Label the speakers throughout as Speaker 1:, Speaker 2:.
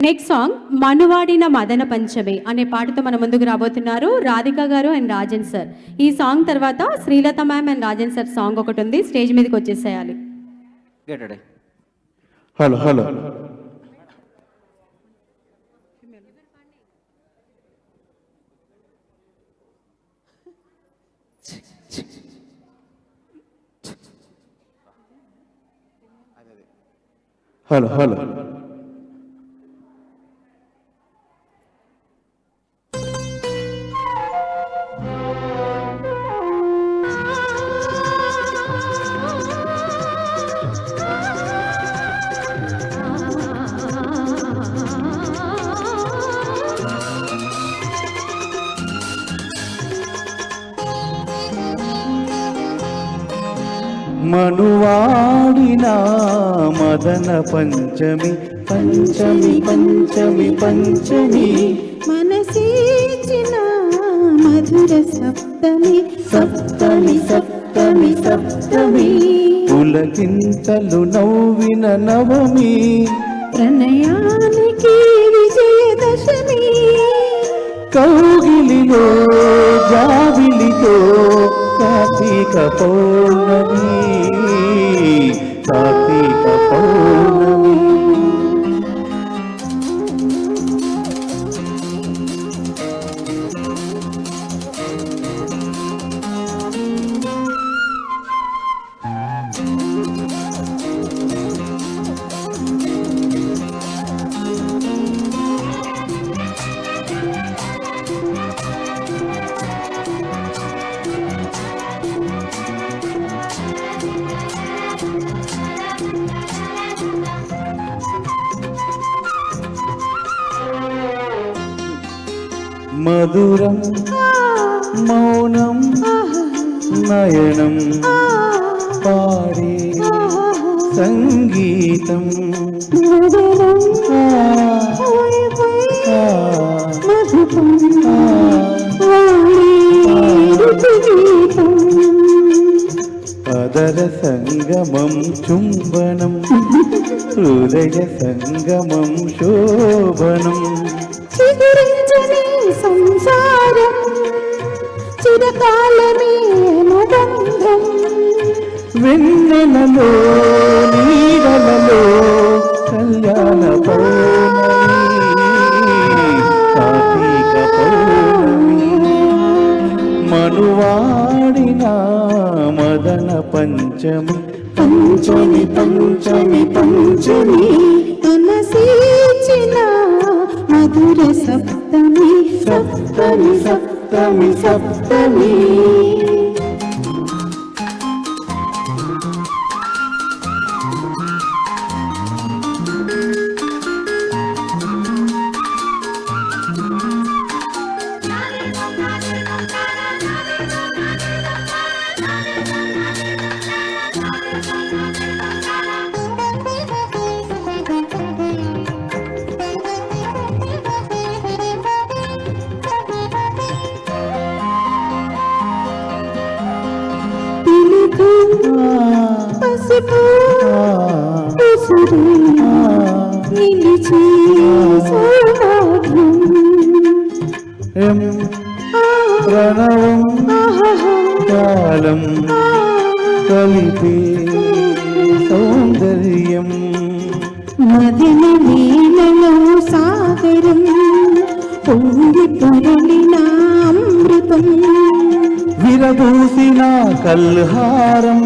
Speaker 1: Next song మనువాడిన మదన పంచమి అనే పాటతో మన ముందుకు రాబోతున్నారు రాధిక గారు అండ్ రాజన్ సార్. ఈ సాంగ్ తర్వాత Srilatha ma'am and Rajan sir song ఒకటి ఉంది, స్టేజ్ మీదకి వచ్చేసేయాలి.
Speaker 2: హలో హలో హలో హలో మనువాడిన మదన పంచమి పంచమి పంచమి పంచమి
Speaker 3: మనసేచిన మధుర సప్తమి సప్తమి సప్తమి సప్తమి
Speaker 2: పులకింతలు నవ్విన నవమి
Speaker 3: ప్రణయానికి విజయదశమి
Speaker 2: కౌగిలిలో జాబిలితో కార్తీక పౌర్ణమి కార్తీక పౌర్ణమి మధురం మౌనం నయనం పాడే సంగీతం పదర సంగమం చుంబనం హృదయ సంగమం శోభనం
Speaker 3: చిగురించని సంసారం చిరకాలమే అనుబంధం
Speaker 2: వెన్నెలలో నీడలలో కళ్యాణ పౌర్ణమి కార్తీక పౌర్ణమి మనువాడిన మదన పంచమి పంచమి పంచమి పంచమి
Speaker 3: మనసేచిన మధుర సప్తమి
Speaker 2: సప్తమి సప్తమి సప్తమి
Speaker 3: పసుపు ఉసురు నిలిచి సౌభాగ్యం
Speaker 2: ప్రణవం కాలం కలిపే సౌందర్యం
Speaker 3: మదిన నీలలో సాగరం పొంగి పొరలిన అమృతం
Speaker 2: విరబూసిన కల్హారం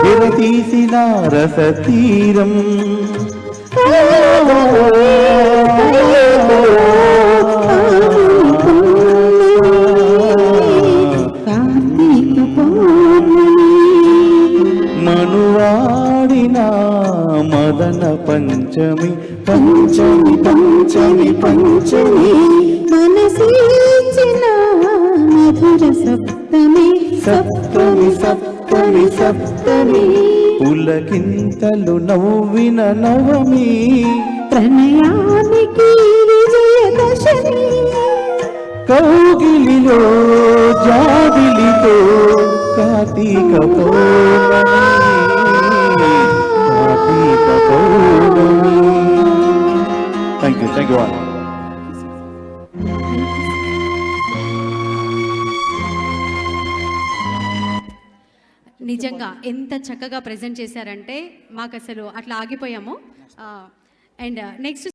Speaker 2: విరతీసిన రసతీరం
Speaker 3: కార్తీక పౌర్ణమి
Speaker 2: మనువాడిన మదన పంచమి పంచమి పంచమి పంచమి
Speaker 3: మనసేచిన మధుర సప్తమి
Speaker 2: సప్తమి సప్తమి సప్తమి పులకింతలు నవ్విన నవమి
Speaker 3: ప్రణయానికి విజయదశమి
Speaker 2: కౌగిలిలో జాబిలితో కార్తీక పౌర్ణమి కార్తీక పౌర్ణమి యూ ఆల్.
Speaker 1: నిజంగా ఎంత చక్కగా ప్రజెంట్ చేశారంటే మాకు అసలు అట్లా ఆగిపోయాము. And next